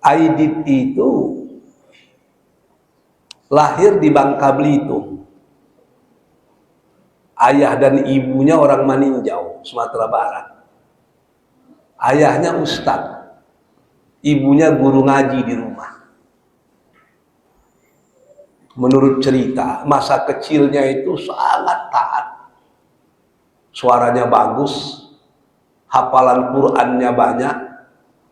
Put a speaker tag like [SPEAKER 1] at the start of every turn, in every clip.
[SPEAKER 1] Aidit itu lahir di Bangka Belitung. Ayah dan ibunya orang Maninjau, Sumatera Barat. Ayahnya ustadz, ibunya guru ngaji di rumah. Menurut cerita, masa kecilnya itu sangat taat. Suaranya bagus, hafalan Qur'annya banyak,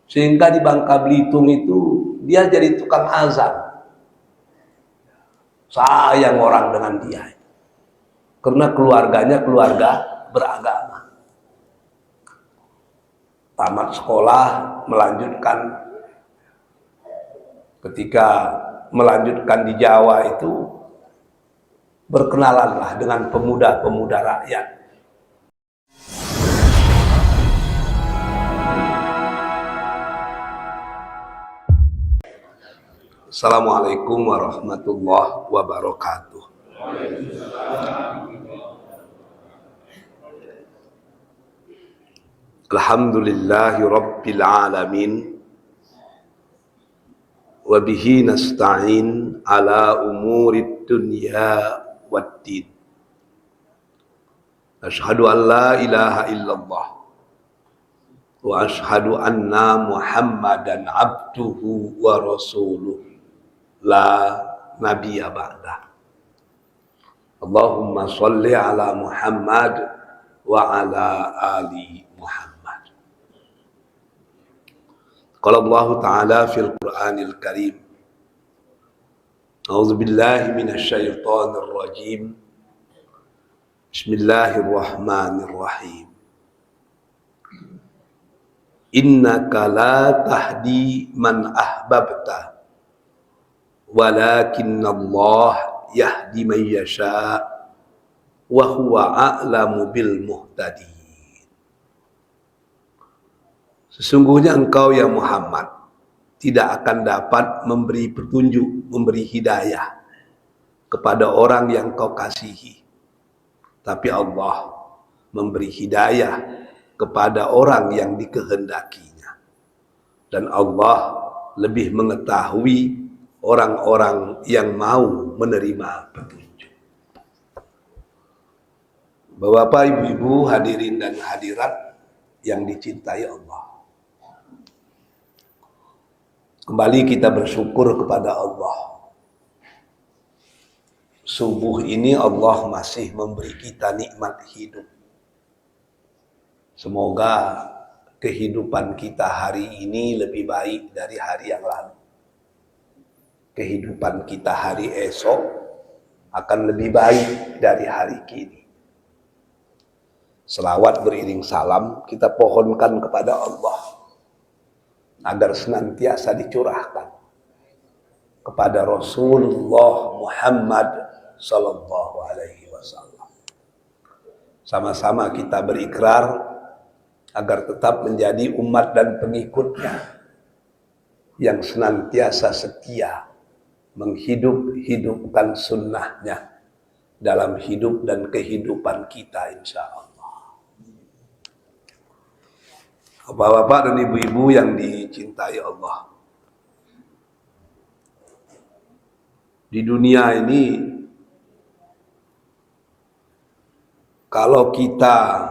[SPEAKER 1] sehingga di Bangka Belitung itu dia jadi tukang azan. Sayang orang dengan dia, karena keluarganya keluarga beragama. Tamat sekolah, ketika melanjutkan di Jawa itu berkenalanlah dengan pemuda-pemuda rakyat. Assalamualaikum warahmatullahi wabarakatuh. Alhamdulillahi rabbil alamin, wa bihi nasta'in ala umurid dunya waddin. Asyhadu an la ilaha illallah wa asyhadu anna Muhammadan abduhu wa rasuluh la nabiyya ba'dah. Allahumma sholli ala Muhammad wa ala ali Muhammad. Qala Allah Ta'ala fil Qur'anil Karim, A'udzu billahi minasy syaithanir rajim. Bismillahirrahmanirrahim. Innaka la tahdi man ahbabta walakinallah yahdi man yasha wa huwa a'lamu bil muhtadin. Sesungguhnya engkau ya Muhammad tidak akan dapat memberi petunjuk, memberi hidayah kepada orang yang kau kasihi, tapi Allah memberi hidayah kepada orang yang dikehendakinya, dan Allah lebih mengetahui orang-orang yang mau menerima petunjuk. Bapak, ibu-ibu, hadirin dan hadirat yang dicintai Allah, kembali kita bersyukur kepada Allah. Subuh ini Allah masih memberi kita nikmat hidup. Semoga kehidupan kita hari ini lebih baik dari hari yang lalu. Kehidupan kita hari esok akan lebih baik dari hari kini. Selawat beriring salam kita pohonkan kepada Allah agar senantiasa dicurahkan kepada Rasulullah Muhammad sallallahu alaihi wasallam. Sama-sama kita berikrar agar tetap menjadi umat dan pengikutnya yang senantiasa setia menghidupkan sunnahnya dalam hidup dan kehidupan kita, insya Allah. Bapak-bapak dan ibu-ibu yang dicintai Allah, di dunia ini kalau kita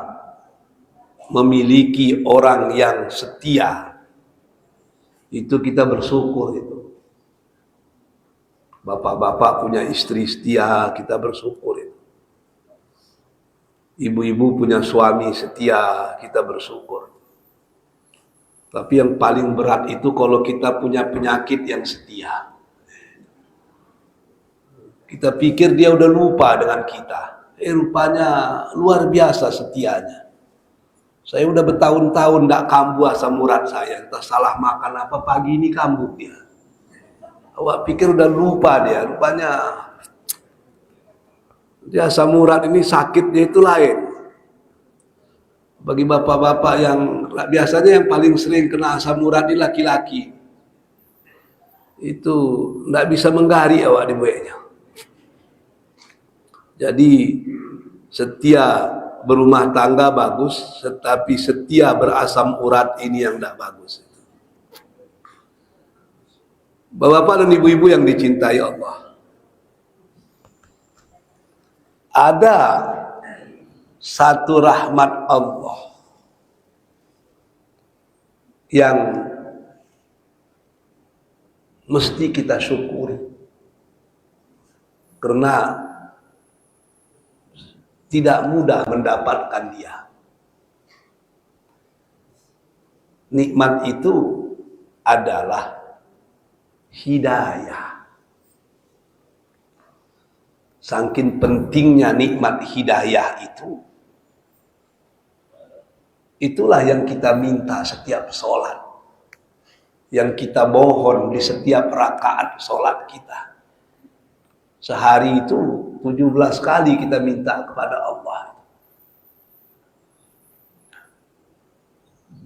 [SPEAKER 1] memiliki orang yang setia, itu kita bersyukur. Itu bapak-bapak punya istri setia, kita bersyukur. Itu ibu-ibu punya suami setia, kita bersyukur. Tapi yang paling berat itu kalau kita punya penyakit yang setia. Kita pikir dia udah lupa dengan kita. Rupanya luar biasa setianya. Saya udah bertahun-tahun tidak kambuh asam urat saya. Entah salah makan apa, pagi ini kambuh dia. Awak pikir udah lupa dia. Rupanya dia asam urat ini sakitnya itu lain. Bagi bapak-bapak yang biasanya yang paling sering kena asam urat ini laki-laki, itu tidak bisa menggari awak di buahnya. Jadi setia berumah tangga bagus, tetapi setia berasam urat ini yang tidak bagus. Bapak dan ibu-ibu yang dicintai Allah, ada satu rahmat Allah yang mesti kita syukuri, karena tidak mudah mendapatkan dia. Nikmat itu adalah hidayah. Saking pentingnya nikmat hidayah itu, itulah yang kita minta setiap sholat, yang kita mohon di setiap rakaat sholat kita. Sehari itu 17 kali kita minta kepada Allah.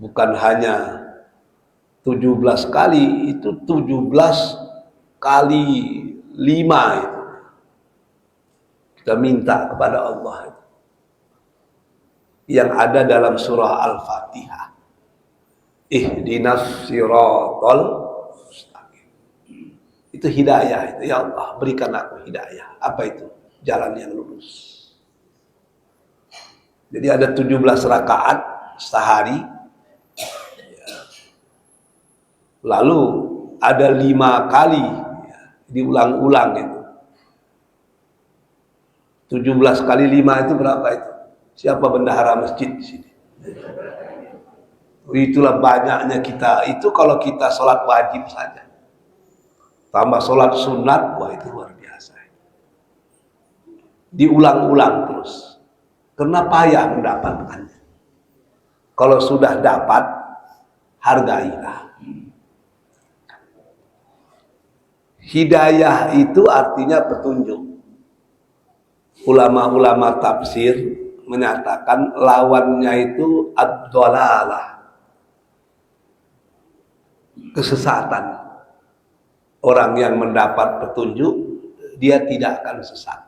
[SPEAKER 1] Bukan hanya 17 kali, itu 17 kali 5 itu kita minta kepada Allah, yang ada dalam surah Al-Fatihah. Ihdinas siratal mustaqim. Itu hidayah itu. Ya Allah, berikan aku hidayah. Apa itu? Jalan yang lurus. Jadi ada 17 rakaat sehari. Lalu ada 5 kali diulang-ulang itu. 17 kali 5 itu berapa itu? Siapa bendahara masjid di sini? Itulah banyaknya kita. Itu kalau kita sholat wajib saja. Tambah sholat sunat, wah itu luar biasa. Diulang-ulang terus. Karena payah mendapatkannya. Kalau sudah dapat, hargailah. Hidayah itu artinya petunjuk. Ulama-ulama tafsir menyatakan lawannya itu ad-dhalalah, kesesatan. Orang yang mendapat petunjuk, dia tidak akan sesat.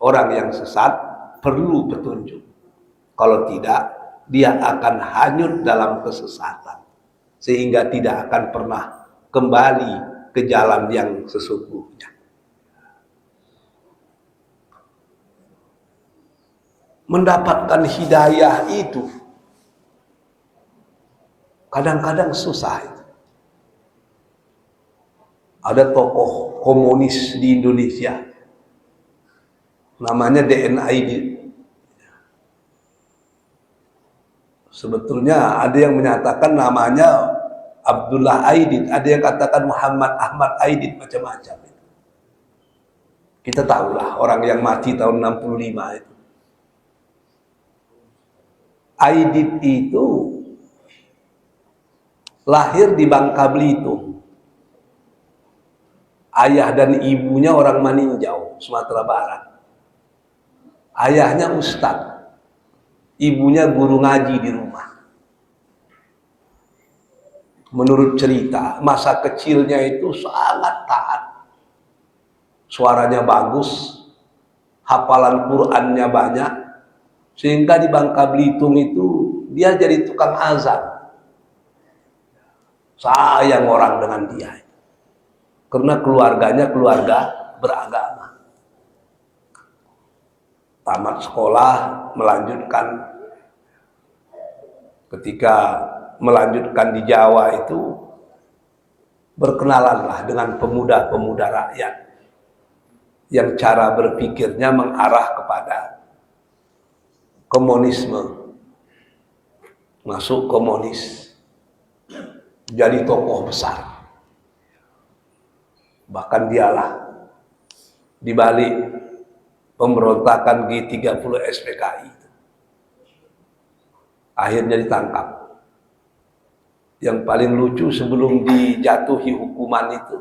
[SPEAKER 1] Orang yang sesat perlu petunjuk. Kalau tidak, dia akan hanyut dalam kesesatan, sehingga tidak akan pernah kembali ke jalan yang sesungguhnya. Mendapatkan hidayah itu kadang-kadang susah. Ada tokoh komunis di Indonesia, namanya DN Aidit. Sebetulnya ada yang menyatakan namanya Abdullah Aidit, ada yang katakan Muhammad Ahmad Aidit, macam-macam. Kita tahulah orang yang mati tahun 65 itu. Aidit itu lahir di Bangka Belitung. Ayah dan ibunya orang Maninjau, Sumatera Barat. Ayahnya ustadz, ibunya guru ngaji di rumah. Menurut cerita, masa kecilnya itu sangat taat. Suaranya bagus, hafalan Qur'annya banyak, sehingga di Bangka Belitung itu dia jadi tukang azan. Sayang orang dengan dia, karena keluarganya keluarga beragama. Tamat sekolah, melanjutkan. Ketika melanjutkan di Jawa itu, berkenalanlah dengan pemuda-pemuda rakyat yang cara berpikirnya mengarah kepada komunisme. Masuk komunis, jadi tokoh besar. Bahkan dialah di balik pemberontakan G30 SPKI. Akhirnya ditangkap. Yang paling lucu, sebelum dijatuhi hukuman itu,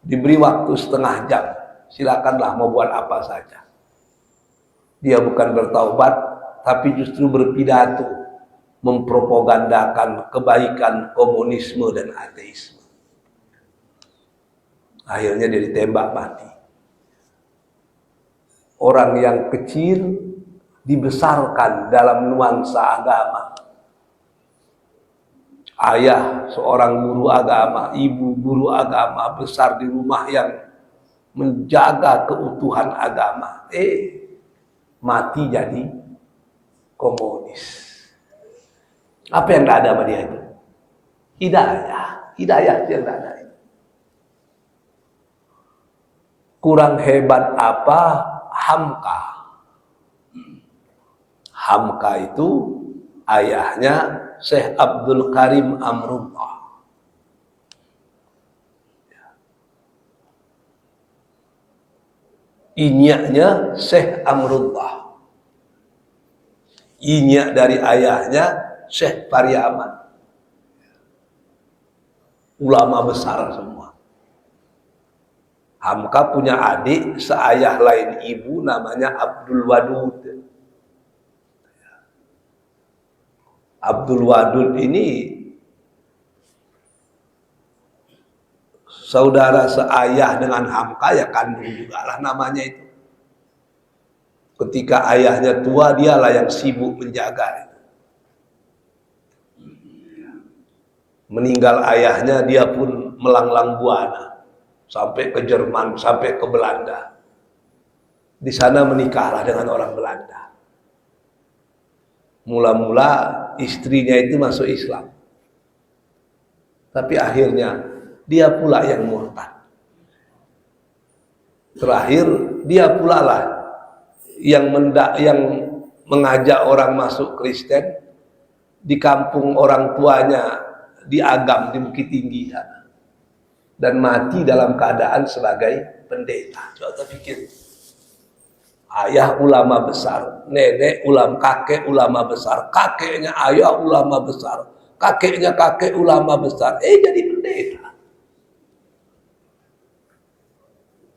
[SPEAKER 1] diberi waktu setengah jam. Silakanlah mau buat apa saja. Dia bukan bertaubat, tapi justru berpidato mempropagandakan kebaikan komunisme dan ateisme. Akhirnya dia ditembak mati. Orang yang kecil dibesarkan dalam nuansa agama. ayah seorang guru agama, ibu guru agama, besar di rumah yang menjaga keutuhan agama, mati jadi komunis. Apa yang tidak ada sama dia itu? Hidayah itu yang tidak ada. Kurang hebat apa Hamka? Hamka itu ayahnya Syekh Abdul Karim Amrullah. Inyaknya Syekh Amrullah. Inyak dari ayahnya Syekh Pariaman. Ulama besar semua. Hamka punya adik seayah lain ibu namanya Abdul Wadud. Abdul Wadud ini saudara seayah dengan Hamka, ya kandung juga lah namanya itu. Ketika ayahnya tua, dialah yang sibuk menjaga. Meninggal ayahnya, dia pun melanglang buana sampai ke Jerman, sampai ke Belanda. Di sana menikahlah dengan orang Belanda. Mula-mula istrinya itu masuk Islam, tapi akhirnya dia pula yang murtad. Terakhir dia pula lah yang mengajak orang masuk Kristen di kampung orang tuanya di Agam, di Bukit Tinggi sana, dan mati dalam keadaan sebagai pendeta. Coba pikir, ayah ulama besar, nenek kakek ulama besar, kakeknya ayah ulama besar, kakeknya kakek ulama besar, jadi pendeta.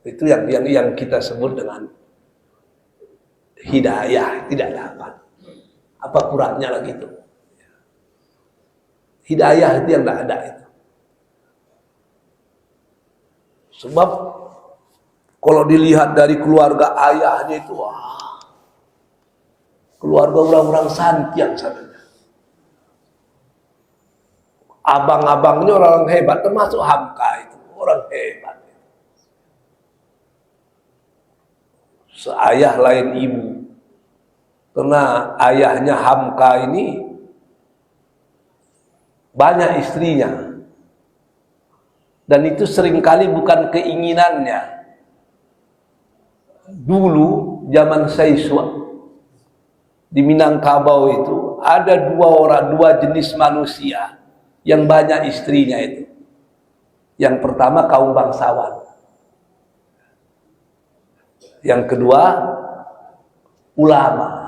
[SPEAKER 1] Itu yang kita sebut dengan hidayah. Tidak dapat. Apa kurangnya lagi itu? Hidayah itu yang tidak ada itu. Sebab kalau dilihat dari keluarga ayahnya itu, keluarga orang-orang santiang saja. Abang-abangnya orang hebat, termasuk Hamka itu orang hebat. Seayah lain ibu. Karena ayahnya Hamka ini banyak istrinya, dan itu seringkali bukan keinginannya. Dulu zaman Saiswa di Minangkabau itu ada dua jenis manusia yang banyak istrinya itu. Yang pertama kaum bangsawan, yang kedua ulama.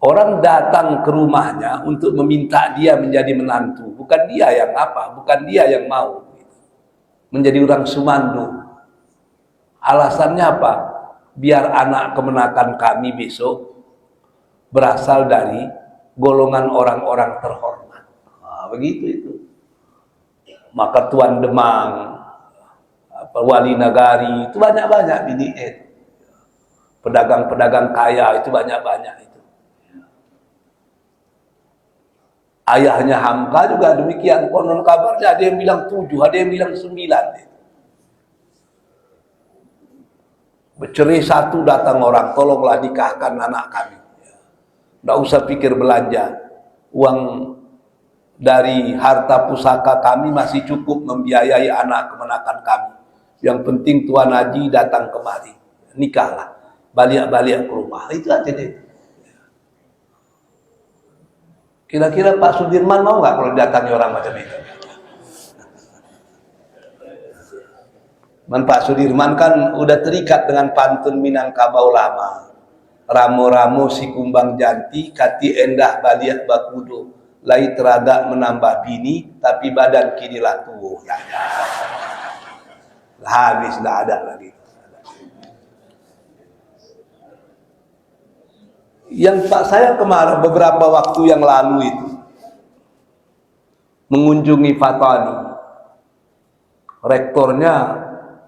[SPEAKER 1] Orang datang ke rumahnya untuk meminta dia menjadi menantu, bukan dia yang bukan dia yang mau menjadi orang sumando. Alasannya apa? Biar anak kemenakan kami besok berasal dari golongan orang-orang terhormat. Begitu itu. Maka Tuan Demang, Wali Nagari itu banyak-banyak bini. Pedagang-pedagang kaya itu banyak-banyak itu. Ayahnya Hamka juga demikian. Konon kabarnya ada yang bilang 7, ada yang bilang 9. Bercerai satu datang orang, tolonglah nikahkan anak kami. Tidak usah pikir belanja. Uang dari harta pusaka kami masih cukup membiayai anak kemenakan kami. Yang penting Tuan Haji datang kemari. Nikahlah. Balik-balik ke rumah. Itu aja deh. Kira-kira Pak Sudirman mau nggak kalau datangi orang macam itu? Pak Sudirman kan udah terikat dengan pantun Minangkabau lama. Ramo-ramo si kumbang janti, kati endah baliak bakudo. Lai teradak menambah bini, tapi badan kinilah tubuh. Habis, tidak ada lagi. Yang saya kemarin beberapa waktu yang lalu itu mengunjungi Fatani, rektornya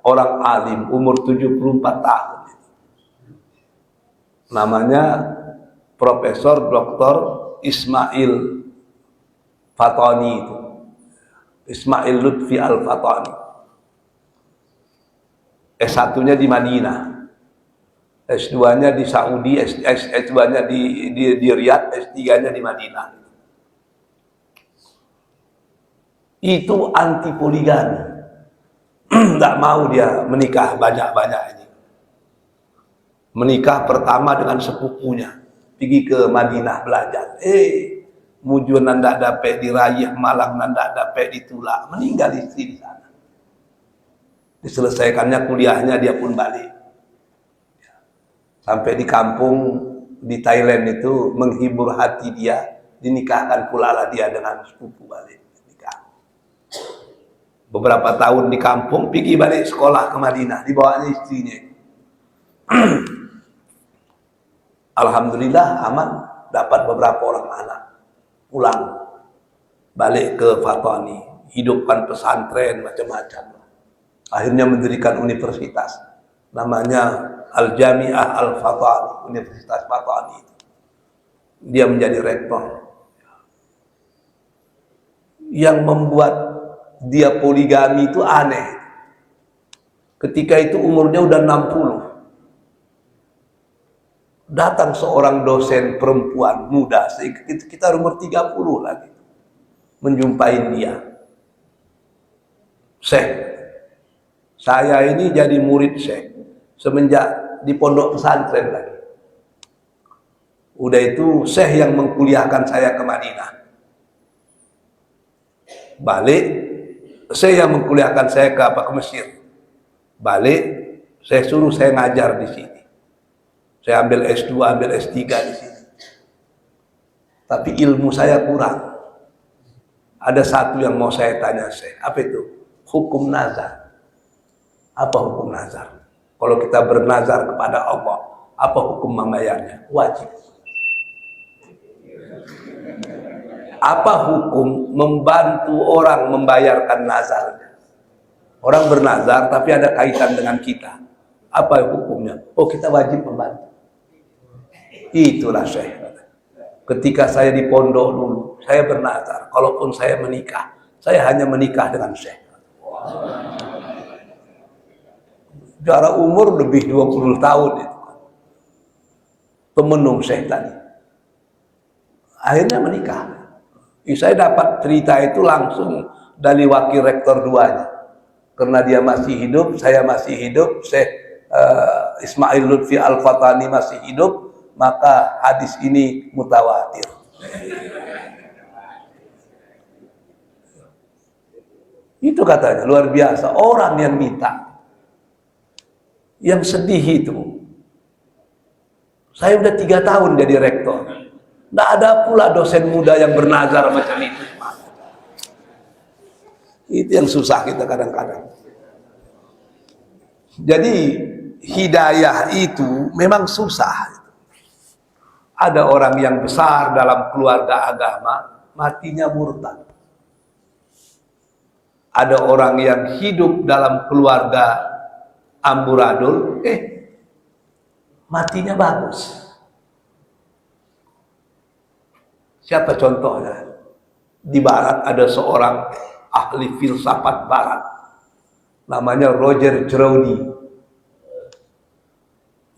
[SPEAKER 1] orang alim, umur 74 tahun, namanya Profesor Dr. Ismail Fatani itu, Ismail Lutfi Al-Fatani. S1-nya di Madinah, S2-nya di Saudi, S2-nya di Riyadh, S3-nya di Madinah. Itu anti poligami. Tidak mau dia menikah banyak-banyak ini. Menikah pertama dengan sepupunya, pergi ke Madinah belajar. Mujuan nanda dapat diraih, malam nanda dapat ditulak, meninggal istri di sana. Diselesaikannya kuliahnya, dia pun balik. Sampai di kampung di Thailand itu menghibur hati dia, dinikahkan pula lah dia dengan sepupu balik. Nikah. Beberapa tahun di kampung, pergi balik sekolah ke Madinah, dibawanya istrinya. Alhamdulillah aman, dapat beberapa orang anak, pulang balik ke Fatani, hidupkan pesantren macam-macam. Akhirnya mendirikan universitas, namanya Al-Jami'ah Al-Fatani, Universitas Fatani. Dia menjadi rektor. Yang membuat dia poligami itu aneh. Ketika itu umurnya udah 60. Datang seorang dosen perempuan muda, sekitar umur 30 lagi, menjumpai dia. Syekh, saya ini jadi murid Syekh semenjak di pondok pesantren lagi. Udah itu Syekh yang mengkuliahkan saya ke Madinah. Balik, Syekh yang mengkuliahkan saya ke Mesir. Balik, saya suruh saya ngajar di sini. Saya ambil S2, ambil S3 di sini. Tapi ilmu saya kurang. Ada satu yang mau saya tanya Syekh, apa itu? Hukum nazar. Apa hukum nazar? Kalau kita bernazar kepada Allah, apa hukum membayarnya? Wajib. Apa hukum membantu orang membayarkan nazarnya? Orang bernazar tapi ada kaitan dengan kita. Apa hukumnya? Oh, kita wajib membantu. Itulah Syekh. Ketika saya di pondok dulu, saya bernazar, kalaupun saya menikah, saya hanya menikah dengan Syekh. Jarak umur lebih 20 tahun itu. Pemenung Syekh tadi. Akhirnya menikah. Saya dapat cerita itu langsung dari wakil rektor 2-nya. Karena dia masih hidup, saya masih hidup, Syekh Ismail Lutfi Al-Fatani masih hidup, maka hadis ini mutawatir. Itu katanya, luar biasa. Orang yang minta. Yang sedih itu, saya udah 3 tahun jadi rektor, nggak ada pula dosen muda yang bernazar macam itu. Itu yang susah kita kadang-kadang. Jadi hidayah itu memang susah. Ada orang yang besar dalam keluarga agama, matinya murtad. Ada orang yang hidup dalam keluarga amburadul, matinya bagus. Siapa contohnya? Di barat ada seorang ahli filsafat barat, namanya Roger Giroudi.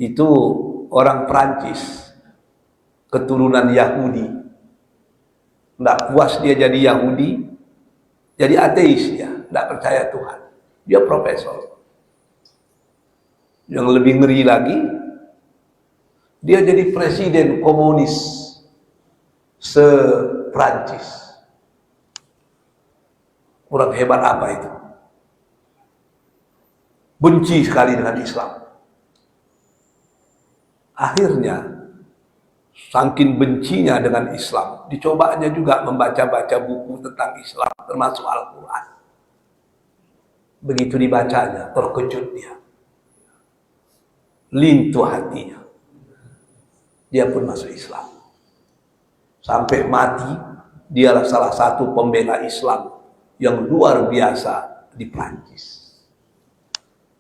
[SPEAKER 1] Itu orang Prancis, keturunan Yahudi. Nggak puas dia jadi Yahudi, jadi ateis dia, nggak percaya Tuhan. Dia profesor. Yang lebih ngeri lagi, dia jadi presiden komunis se-Prancis. Kurang hebat apa itu? Benci sekali dengan Islam. Akhirnya, saking bencinya dengan Islam, dicobanya juga membaca-baca buku tentang Islam, termasuk Al-Quran. Begitu dibacanya, terkejut dia. Lintu hatinya. Dia pun masuk Islam. Sampai mati, dialah salah satu pembela Islam yang luar biasa di Prancis.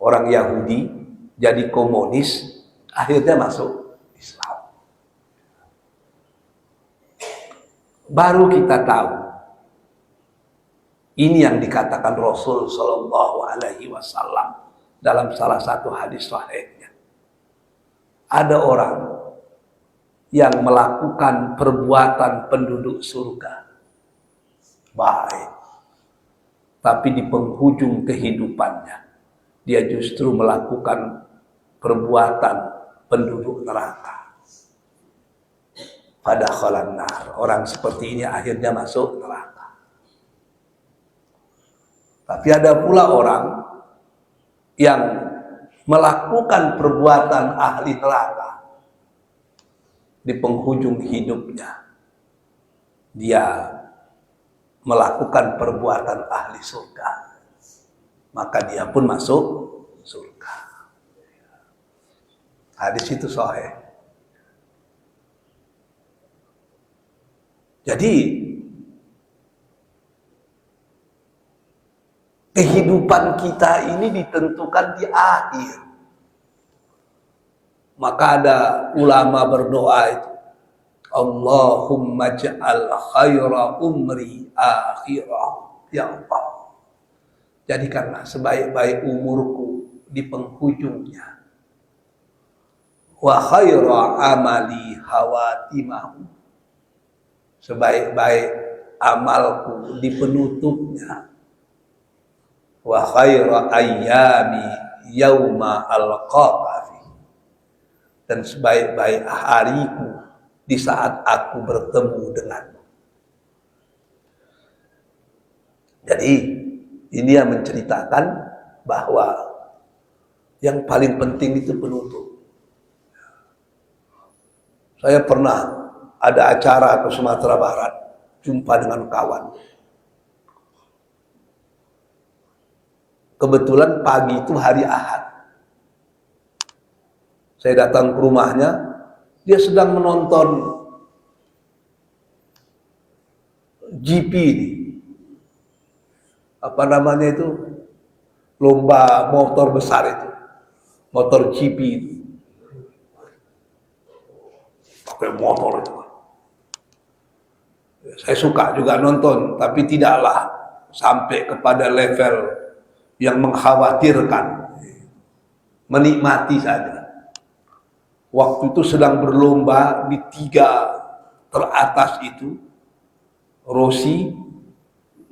[SPEAKER 1] Orang Yahudi jadi komunis, akhirnya masuk Islam. Baru kita tahu Ini yang dikatakan Rasul Shallallahu Alaihi Wasallam dalam salah satu hadis sahihnya. Ada orang yang melakukan perbuatan penduduk surga baik, tapi di penghujung kehidupannya dia justru melakukan perbuatan penduduk neraka. Pada khalannar, orang seperti ini akhirnya masuk neraka. Tapi ada pula orang yang melakukan perbuatan ahli neraka di penghujung hidupnya. Dia melakukan perbuatan ahli surga, maka dia pun masuk surga. Hadis itu sahih. Jadi kehidupan kita ini ditentukan di akhir. Maka ada ulama berdoa itu, Allahumma ja'al khaira umri akhirah. Ya Allah, jadikanlah sebaik-baik umurku di penghujungnya. Wa khaira amali hawatimahu. Sebaik-baik amalku di penutupnya. Wa khaira ayyami yauma alqaka fi. Dan sebaik-baik hariku di saat aku bertemu denganmu. Jadi ini yang menceritakan bahwa yang paling penting itu penutup. Saya pernah ada acara ke Sumatera Barat, jumpa dengan kawan. Kebetulan pagi itu hari Ahad. Saya datang ke rumahnya, dia sedang menonton GP ini. Apa namanya itu? Lomba motor besar itu. Motor GP itu. Pakai motor itu. Saya suka juga nonton, tapi tidaklah sampai kepada level yang mengkhawatirkan. Menikmati saja. Waktu itu sedang berlomba di 3 teratas itu, Rossi,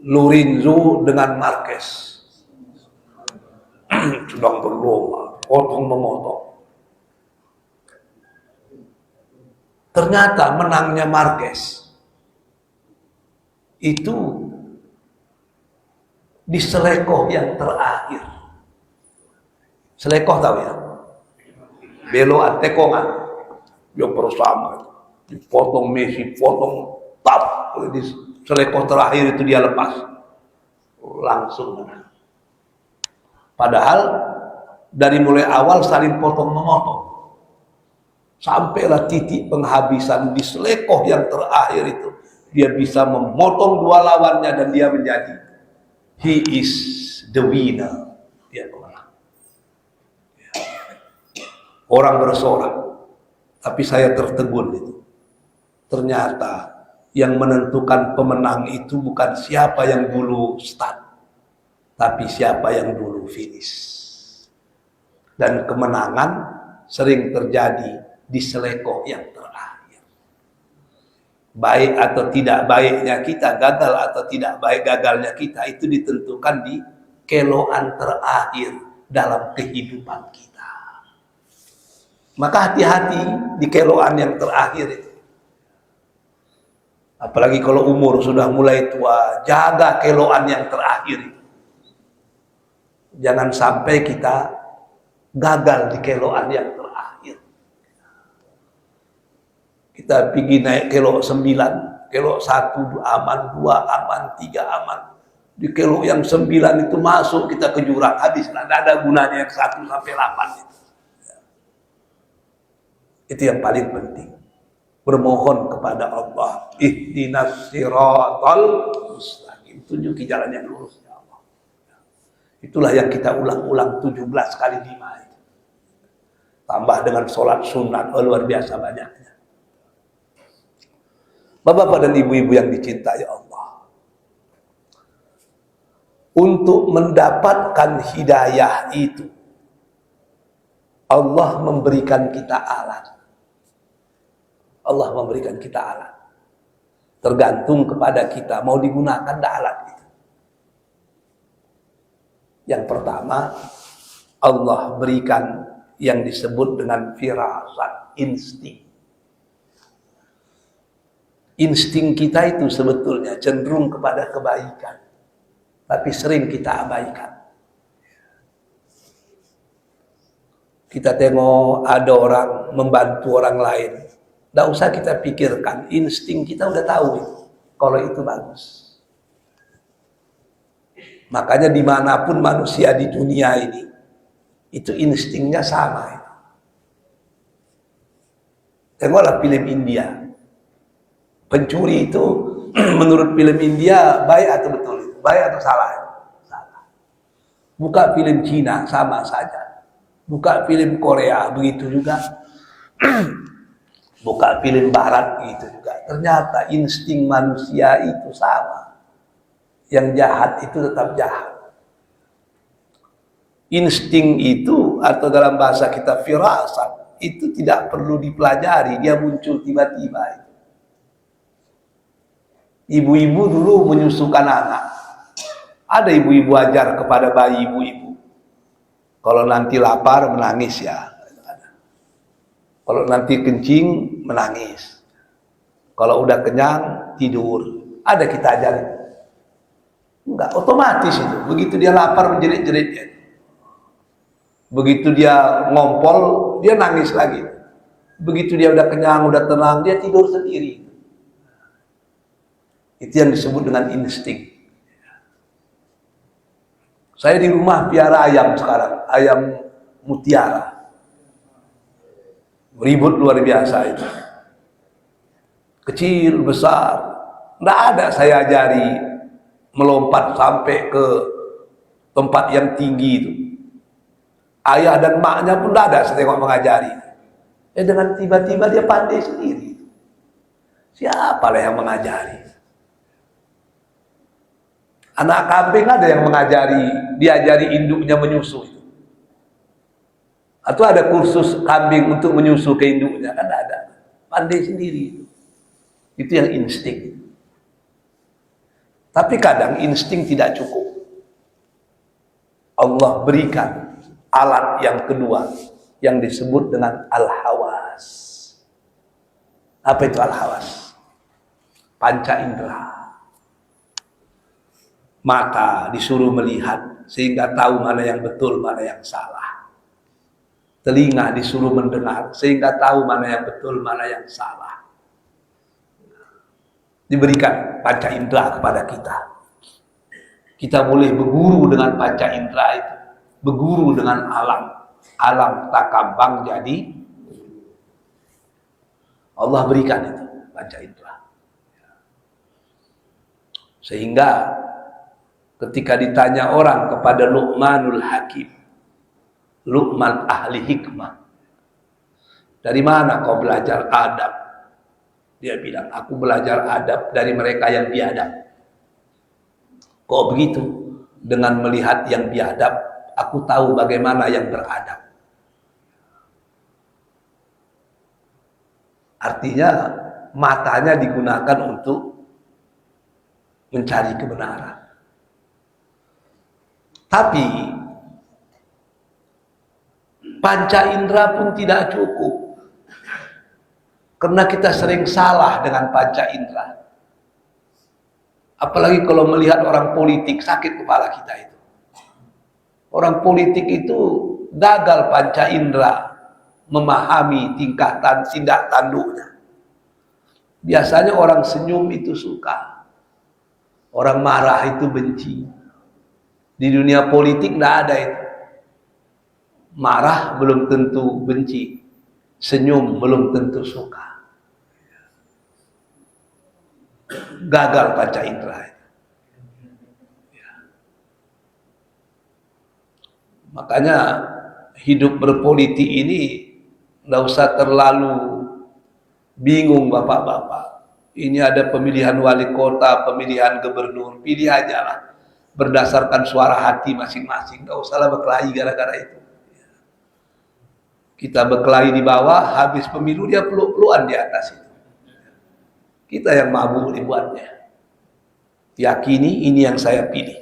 [SPEAKER 1] Lorenzo dengan Marquez. Sedang berlomba, potong-memotong. Ternyata menangnya Marquez itu di selekoh yang terakhir. Selekoh tahu ya? Belok tekongan. Yang bersama dipotong Messi, potong tap di selekoh terakhir itu dia lepas. Langsung. Padahal dari mulai awal saling potong-memotong. Sampailah titik penghabisan di selekoh yang terakhir itu. Dia bisa memotong 2 lawannya dan dia menjadi he is the winner. Dia menang. Orang bersorak, tapi saya tertegun itu. Ternyata yang menentukan pemenang itu bukan siapa yang dulu start, tapi siapa yang dulu finish. Dan kemenangan sering terjadi di selekoh yang terakhir. Baik atau tidak baiknya kita, gagal atau tidak baik gagalnya kita, itu ditentukan di keloan terakhir dalam kehidupan kita. Maka hati-hati di keloan yang terakhir itu. Apalagi kalau umur sudah mulai tua, jaga keloan yang terakhir itu. Jangan sampai kita gagal di keloan yang terakhir. Kita pergi naik kelok 9, kelok 1 aman, 2 aman, 3 aman. Di kelok yang 9 itu masuk kita ke jurang, habis. Tidak ada gunanya yang 1 sampai 8 itu. Itu yang paling penting. Bermohon kepada Allah, ihdinas siratal mustaqim, tunjuki jalan yang lurus ya Allah. Itulah yang kita ulang-ulang 17 kali 5 itu. Tambah dengan sholat sunat, luar biasa banyaknya. Bapak-bapak dan ibu-ibu yang dicintai Allah, Untuk mendapatkan hidayah itu, Allah memberikan kita alat. Allah memberikan kita alat. Tergantung kepada kita mau digunakan dah alat itu. Yang pertama, Allah berikan yang disebut dengan firasat, insting. Insting kita itu sebetulnya cenderung kepada kebaikan, tapi sering kita abaikan. Kita tengok ada orang membantu orang lain, tidak usah kita pikirkan, insting kita udah tahu itu, kalau itu bagus. Makanya dimanapun manusia di dunia ini, itu instingnya sama. Tengoklah film India. Pencuri itu menurut film India baik atau betul? Baik atau salah? Salah. Buka film Cina sama saja. Buka film Korea begitu juga. Buka film Barat begitu juga. Ternyata insting manusia itu sama. Yang jahat itu tetap jahat. Insting itu atau dalam bahasa kita firasat itu tidak perlu dipelajari, dia muncul tiba-tiba. Ibu-ibu dulu menyusukan anak. Ada ibu-ibu ajar kepada bayi ibu-ibu. Kalau nanti lapar menangis ya. Kalau nanti kencing menangis. Kalau udah kenyang tidur. Ada kita ajarin. Enggak, otomatis itu. Begitu dia lapar menjerit-jerit. Begitu dia ngompol, dia nangis lagi. Begitu dia udah kenyang, udah tenang, dia tidur sendiri. Itu yang disebut dengan insting. Saya di rumah piara ayam sekarang, ayam mutiara. Ribut luar biasa itu. Kecil, besar. Tidak ada saya ajari melompat sampai ke tempat yang tinggi itu. Ayah dan maknya pun tidak ada saya tengok mengajari. Dengan tiba-tiba dia pandai sendiri. Siapalah yang mengajari? Anak kambing ada yang diajari induknya menyusu itu. Atau ada kursus kambing untuk menyusu ke induknya, kan ada. Pandai sendiri. Itu yang insting. Tapi kadang insting tidak cukup. Allah berikan alat yang kedua yang disebut dengan al-hawas. Apa itu al-hawas? Panca indera. Mata disuruh melihat sehingga tahu mana yang betul, mana yang salah. Telinga disuruh mendengar sehingga tahu mana yang betul, mana yang salah. Diberikan panca indera kepada kita. Kita boleh berguru dengan panca indera itu. Berguru dengan alam. Alam takabang jadi. Allah berikan itu panca indera. Sehingga ketika ditanya orang kepada Luqmanul Hakim, Luqman ahli hikmah, dari mana kau belajar adab? Dia bilang, aku belajar adab dari mereka yang biadab. Kok begitu? Dengan melihat yang biadab, aku tahu bagaimana yang beradab. Artinya matanya digunakan untuk mencari kebenaran. Tapi panca indera pun tidak cukup. Karena kita sering salah dengan panca indera. Apalagi kalau melihat orang politik, sakit kepala kita itu. Orang politik itu gagal panca indera memahami tingkatan tindak tanduknya. Biasanya orang senyum itu suka. Orang marah itu benci. Di dunia politik tidak ada itu. Marah belum tentu benci. Senyum belum tentu suka. Gagal panca indera. Makanya hidup berpolitik ini tidak usah terlalu bingung bapak-bapak. Ini ada pemilihan wali kota, pemilihan gubernur, pilih aja lah. berdasarkan suara hati masing-masing. Nggak usahlah berkelahi gara-gara itu. Kita berkelahi di bawah, habis pemilu dia peluk-pelukan di atas itu. Kita yang mabuk dibuatnya. Yakini ini yang saya pilih.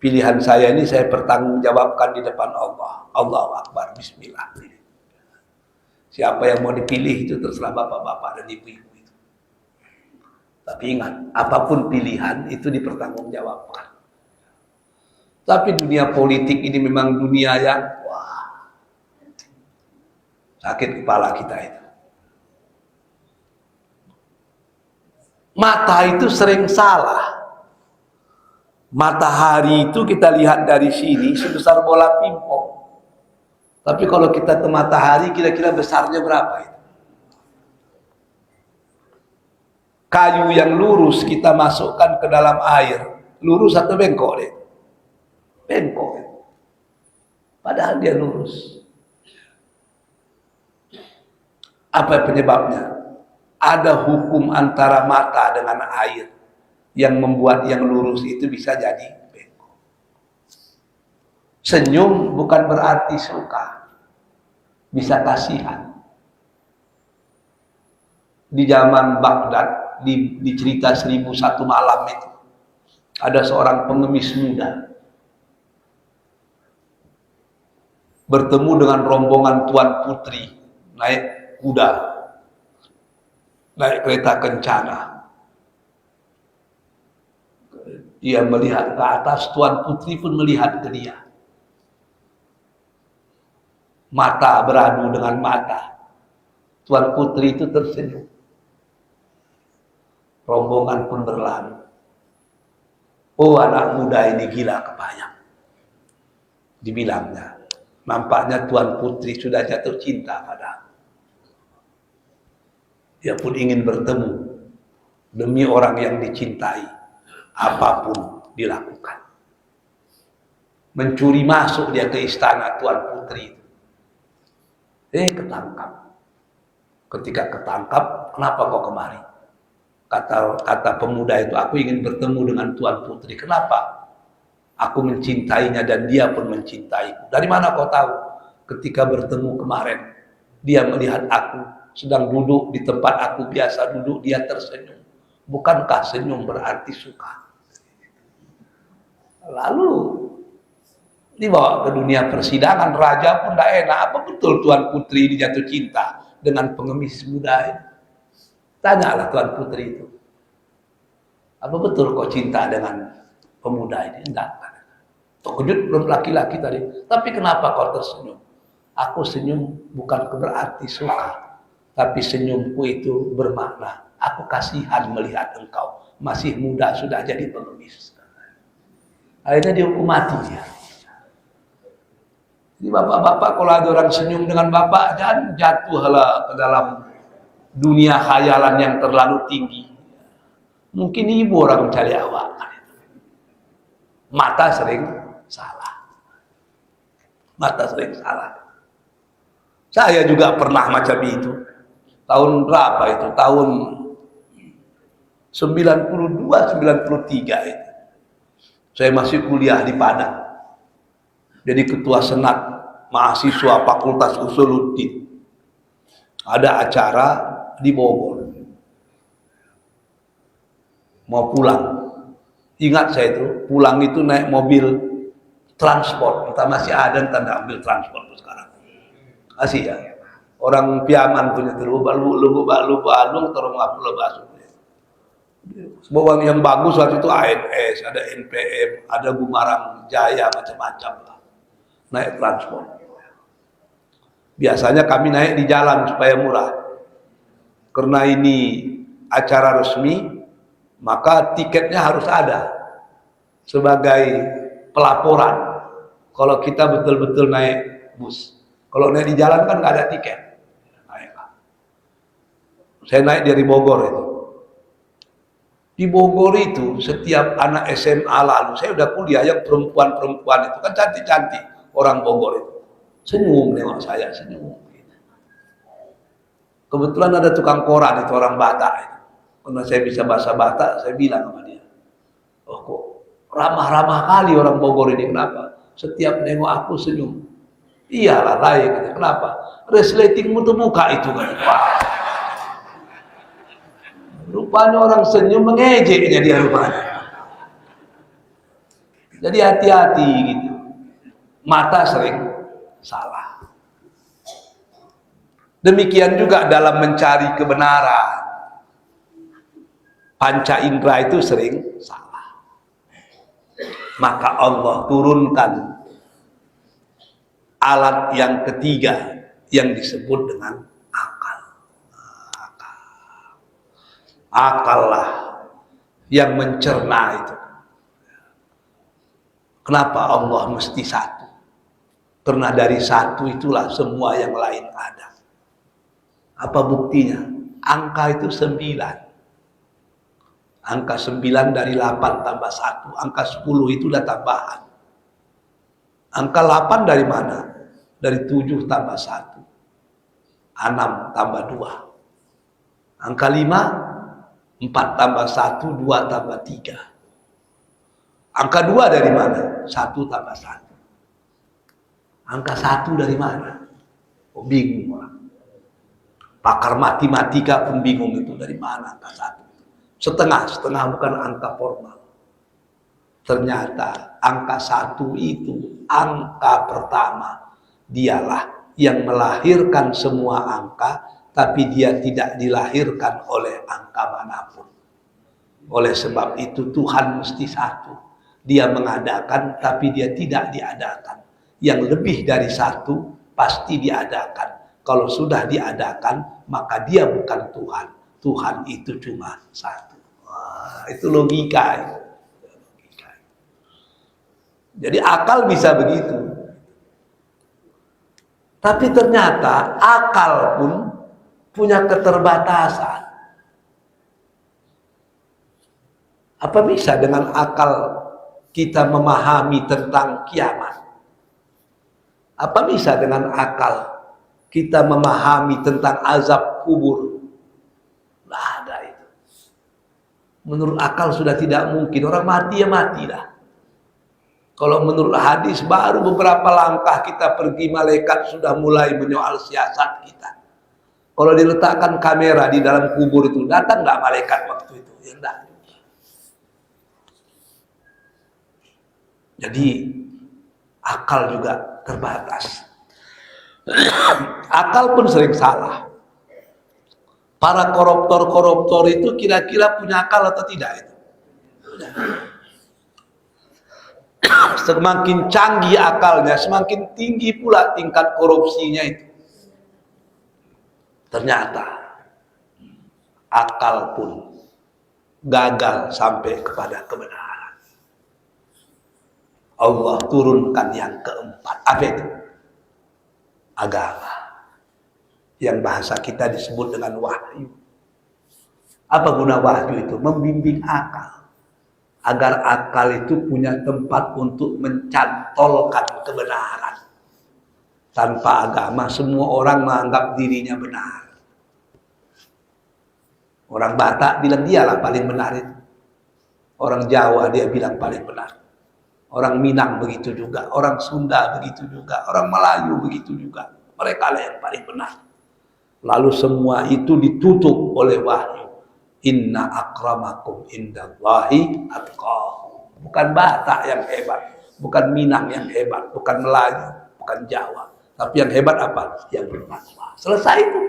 [SPEAKER 1] Pilihan saya ini saya pertanggungjawabkan di depan Allah. Allahu Akbar, Bismillah. Siapa yang mau dipilih itu terserah bapak-bapak dan ibu-ibu itu. Tapi ingat, apapun pilihan itu dipertanggungjawabkan. Tapi dunia politik ini memang dunia yang sakit kepala kita itu. Mata itu sering salah. Matahari itu kita lihat dari sini sebesar bola pingpong. Tapi kalau kita ke matahari kira-kira besarnya berapa itu? Kayu yang lurus kita masukkan ke dalam air, lurus atau bengkok deh? Bengkok. Padahal dia lurus. Apa penyebabnya? Ada hukum antara mata dengan air yang membuat yang lurus itu bisa jadi bengkok. Senyum bukan berarti suka, bisa kasihan. Di zaman Baghdad, di cerita 1001 malam itu, ada seorang pengemis muda bertemu dengan rombongan tuan putri naik kuda, naik kereta kencana. Dia melihat ke atas, tuan putri pun melihat ke dia. Mata beradu dengan mata. Tuan putri itu tersenyum. Rombongan pun berlalu. Oh, anak muda ini gila kebayang. Dibilangnya, nampaknya tuan putri sudah jatuh cinta padaku. Dia pun ingin bertemu. Demi orang yang dicintai, apapun dilakukan. Mencuri masuk dia ke istana tuan putri itu. Ketangkap. Ketika ketangkap, kenapa kau kemari? Kata pemuda itu, aku ingin bertemu dengan tuan putri. Kenapa? Aku mencintainya dan dia pun mencintaiku. Dari mana kau tahu? Ketika bertemu kemarin, dia melihat aku sedang duduk di tempat aku biasa duduk, dia tersenyum. Bukankah senyum berarti suka? Lalu dibawa ke dunia persidangan, raja pun tidak enak. Apa betul tuan putri ini jatuh cinta dengan pengemis muda ini? Tanyalah tuan putri itu, apa betul kau cinta dengan pemuda ini? Enggak. Terkejut belum laki-laki tadi. Tapi kenapa kau tersenyum? Aku senyum bukan berarti suka, tapi senyumku itu bermakna aku kasihan melihat engkau masih muda sudah jadi pengemis. Akhirnya dihukum mati dia. Jadi bapak-bapak kalau ada orang senyum dengan bapak, jangan jatuhlah ke dalam dunia khayalan yang terlalu tinggi. Mungkin ibu orang mencari awak. Mata sering salah. Mata sering salah. Saya juga pernah macam itu. Tahun berapa itu? Tahun 92, 93 itu. Saya masih kuliah di Padang. Jadi ketua senat mahasiswa Fakultas Usuluddin. Ada acara di Bogor. Mau pulang. Ingat saya itu, pulang itu naik mobil transport. Entah masih ada, entah tidak ambil transport sekarang. Masih ya. Orang Piaman punya lupa alung terus ngapul lebas. Semua yang bagus waktu itu ANS, ada NPM, ada Gumarang Jaya, macam-macam lah. Naik transport. Biasanya kami naik di jalan supaya murah. Karena ini acara resmi, maka tiketnya harus ada sebagai pelaporan. Kalau kita betul-betul naik bus. Kalau naik di jalan kan nggak ada tiket. Saya naik dari Bogor itu. Di Bogor itu setiap anak SMA lalu, saya udah kuliah, yang perempuan-perempuan itu kan cantik-cantik orang Bogor itu. Senyum nengok saya, senyum. Kebetulan ada tukang koran itu orang Batak itu. Karena saya bisa bahasa Batak, saya bilang sama dia, oh kok Ramah-ramah kali orang Bogor ini, kenapa? Setiap nengok aku senyum. Iyalah lain, kenapa? Resletingmu tuh muka itu kan. Wah. Rupanya orang senyum mengejeknya dia rupanya. Jadi hati-hati gitu. Mata sering salah. Demikian juga dalam mencari kebenaran. Panca indera itu sering salah. Maka Allah turunkan alat yang ketiga yang disebut dengan akal. Akal lah yang mencerna itu. Kenapa Allah mesti satu? Karena dari satu itulah semua yang lain ada. Apa buktinya? Angka itu 9. Angka 9 dari 8 tambah 1. Angka 10 itu udah tambahan. Angka 8 dari mana? Dari 7 tambah 1. 6 tambah 2. Angka 5, 4 tambah 1, 2 tambah 3. Angka 2 dari mana? 1 tambah 1. Angka 1 dari mana? Oh, bingung orang. Pakar matematika pun bingung itu dari mana angka 1. Setengah bukan angka formal. Ternyata angka 1 itu angka pertama. Dialah yang melahirkan semua angka, tapi dia tidak dilahirkan oleh angka manapun. Oleh sebab itu Tuhan mesti satu. Dia mengadakan, tapi dia tidak diadakan. Yang lebih dari satu pasti diadakan. Kalau sudah diadakan, maka dia bukan Tuhan. Tuhan itu cuma satu. Wah, itu logika. Jadi akal bisa begitu. Tapi ternyata akal pun punya keterbatasan. Apa bisa dengan akal kita memahami tentang kiamat? Apa bisa dengan akal kita memahami tentang azab kubur? Tidak ada itu. Menurut akal sudah tidak mungkin. Orang mati ya matilah. Kalau menurut hadis baru beberapa langkah kita pergi, malaikat sudah mulai menyoal siasat kita. Kalau diletakkan kamera di dalam kubur itu, datang nggak malaikat waktu itu? Ya enggak. Jadi akal juga terbatas. Akal pun sering salah. Para koruptor itu kira-kira punya akal atau tidak itu? Semakin canggih akalnya, semakin tinggi pula tingkat korupsinya itu. Ternyata akal pun gagal sampai kepada kebenaran. Allah turunkan yang keempat. Apa itu? Agama. Yang bahasa kita disebut dengan wahyu. Apa guna wahyu itu? Membimbing akal. Agar akal itu punya tempat untuk mencantolkan kebenaran. Tanpa agama, semua orang menganggap dirinya benar. Orang Batak bilang dialah paling benar itu. Orang Jawa dia bilang paling benar. Orang Minang begitu juga. Orang Sunda begitu juga. Orang Melayu begitu juga. Mereka lah yang paling benar. Lalu semua itu ditutup oleh wahyu. Inna akramakum indallahi atqakum. Bukan Batak yang hebat, bukan Minang yang hebat, bukan Melayu, bukan Jawa. Tapi yang hebat apa? Yang bertakwa. Selesai itu.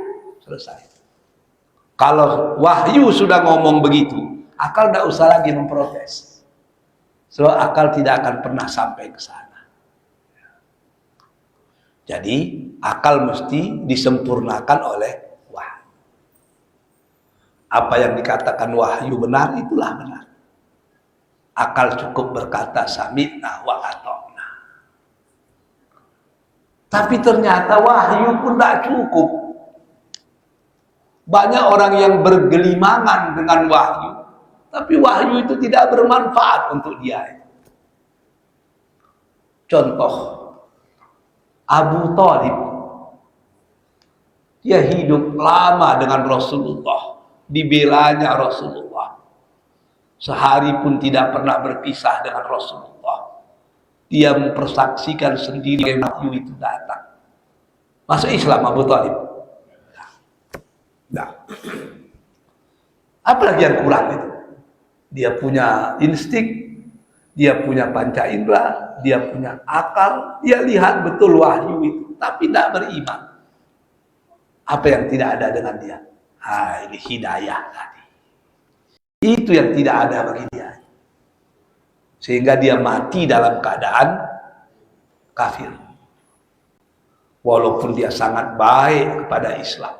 [SPEAKER 1] Selesai. Kalau wahyu sudah ngomong begitu, akal tidak usah lagi memprotes. So akal tidak akan pernah sampai ke sana. Jadi akal mesti disempurnakan oleh wahyu. Apa yang dikatakan wahyu benar, itulah benar. Akal cukup berkata sami'na wa ata'na. Tapi ternyata wahyu pun tidak cukup. Banyak orang yang bergelimangan dengan wahyu, tapi wahyu itu tidak bermanfaat untuk dia. Contoh, Abu Thalib, dia hidup lama dengan Rasulullah, dibelanya Rasulullah. Sehari pun tidak pernah berpisah dengan Rasulullah. Dia mempersaksikan sendiri wahyu itu datang. Masuk Islam Abu Thalib? Nah. Apalagi yang kurang itu? Dia punya insting, dia punya panca indera, dia punya akal, dia lihat betul wahyu itu, tapi tidak beriman. Apa yang tidak ada dengan dia? Ini hidayah tadi. Itu yang tidak ada bagi dia. Sehingga dia mati dalam keadaan kafir. Walaupun dia sangat baik kepada Islam.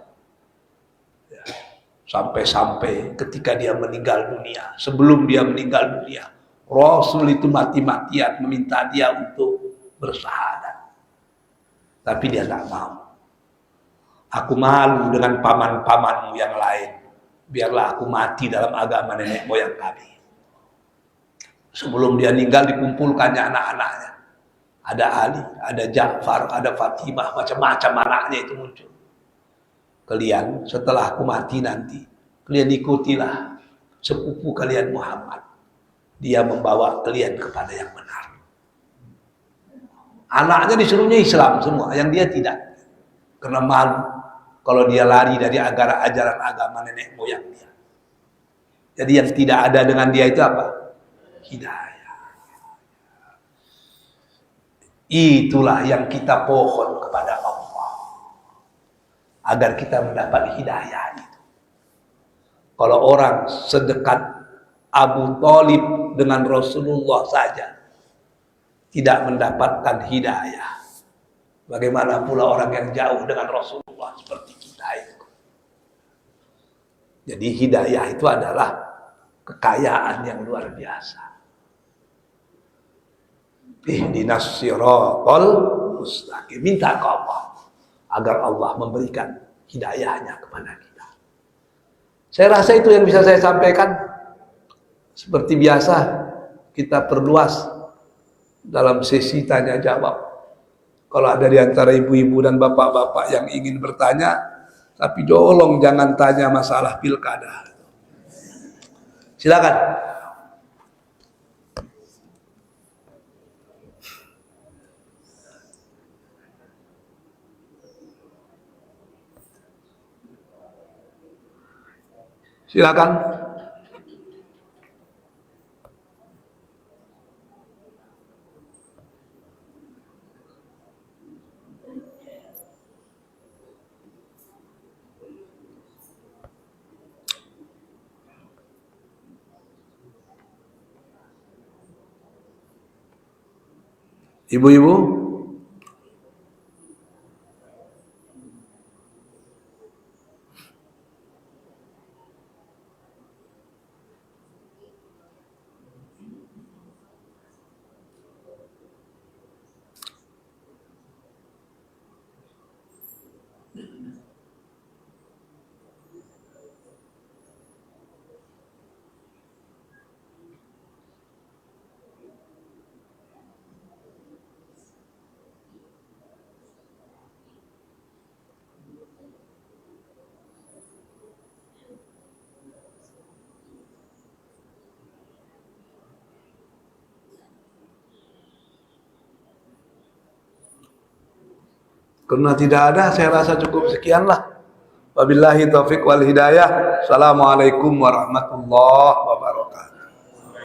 [SPEAKER 1] Sampai-sampai ketika dia meninggal dunia, sebelum dia meninggal dunia, Rasul itu mati-matian meminta dia untuk bersyahadat. Tapi dia tak mau. Aku malu dengan paman-pamanmu yang lain. Biarlah aku mati dalam agama nenek moyang kami. Sebelum dia meninggal dikumpulkannya anak-anaknya. Ada Ali, ada Ja'far, ada Fatimah, macam-macam anaknya itu muncul. Kalian setelah aku mati nanti, kalian ikutilah sepupu kalian Muhammad. Dia membawa kalian kepada yang benar. Anaknya disuruhnya Islam semua, yang dia tidak. Karena malu kalau dia lari dari ajaran agama nenek moyang dia. Jadi yang tidak ada dengan dia itu apa? Hidayah. Itulah yang kita pohon kepada Allah. Agar kita mendapat hidayah itu. Kalau orang sedekat Abu Thalib dengan Rasulullah saja tidak mendapatkan hidayah, bagaimana pula orang yang jauh dengan Rasulullah seperti kita itu. Jadi hidayah itu adalah kekayaan yang luar biasa. Ihdinas siratal mustaqim. Minta ke Allah agar Allah memberikan hidayahnya kepada kita. Saya rasa itu yang bisa saya sampaikan. Seperti biasa kita perluas dalam sesi tanya jawab. Kalau ada di antara ibu-ibu dan bapak-bapak yang ingin bertanya, tapi tolong jangan tanya masalah pilkada. Silakan. Silakan. Ibu-ibu, karena tidak ada, saya rasa cukup sekianlah. Wabillahi taufiq wal hidayah. Assalamualaikum warahmatullahi wabarakatuh.